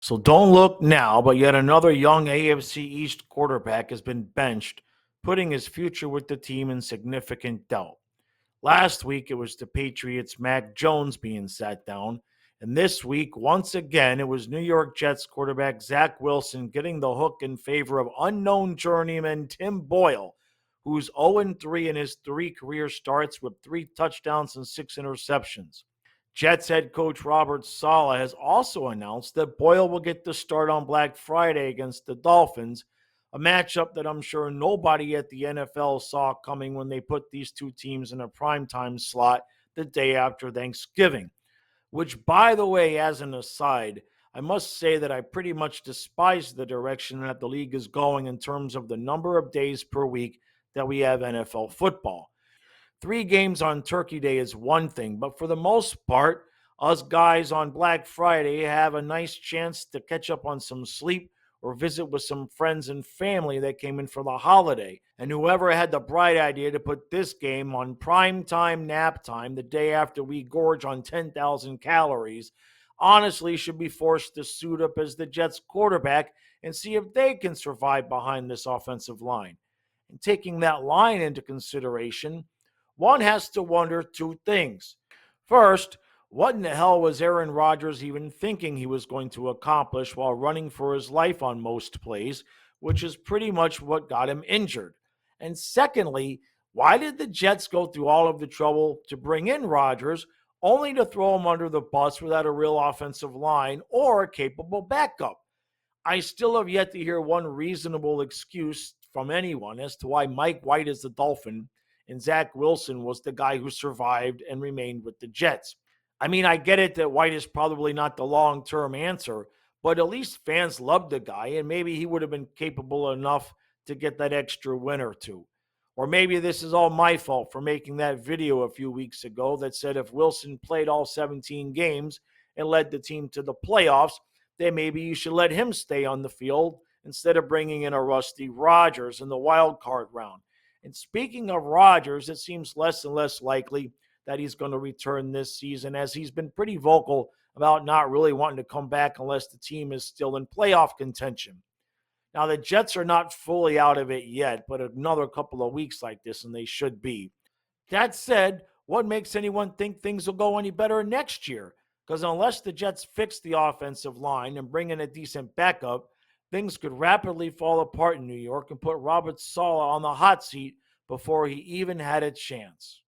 So don't look now, but yet another young AFC East quarterback has been benched, putting his future with the team in significant doubt. Last week, it was the Patriots' Mac Jones being sat down. And this week, once again, it was New York Jets quarterback Zach Wilson getting the hook in favor of unknown journeyman Tim Boyle, who's 0-3 in his three career starts with 3 touchdowns and 6 interceptions. Jets head coach Robert Saleh has also announced that Boyle will get the start on Black Friday against the Dolphins, a matchup that I'm sure nobody at the NFL saw coming when they put these two teams in a primetime slot the day after Thanksgiving. Which, by the way, as an aside, I must say that I pretty much despise the direction that the league is going in terms of the number of days per week that we have NFL football. 3 games on Turkey Day is one thing, but for the most part, us guys on Black Friday have a nice chance to catch up on some sleep or visit with some friends and family that came in for the holiday. And whoever had the bright idea to put this game on prime time nap time the day after we gorge on 10,000 calories honestly should be forced to suit up as the Jets quarterback and see if they can survive behind this offensive line. And taking that line into consideration, one has to wonder two things. First, what in the hell was Aaron Rodgers even thinking he was going to accomplish while running for his life on most plays, which is pretty much what got him injured? And secondly, why did the Jets go through all of the trouble to bring in Rodgers only to throw him under the bus without a real offensive line or a capable backup? I still have yet to hear one reasonable excuse from anyone as to why Mike White is the Dolphin and Zach Wilson was the guy who survived and remained with the Jets. I mean, I get it that White is probably not the long term answer, but at least fans loved the guy, and maybe he would have been capable enough to get that extra win or two. Or maybe this is all my fault for making that video a few weeks ago that said if Wilson played all 17 games and led the team to the playoffs, then maybe you should let him stay on the field instead of bringing in a rusty Rodgers in the wild card round. And speaking of Rodgers, it seems less and less likely that he's going to return this season, as he's been pretty vocal about not really wanting to come back unless the team is still in playoff contention. Now, the Jets are not fully out of it yet, but another couple of weeks like this, and they should be. That said, what makes anyone think things will go any better next year? Because unless the Jets fix the offensive line and bring in a decent backup, things could rapidly fall apart in New York and put Robert Saleh on the hot seat before he even had a chance.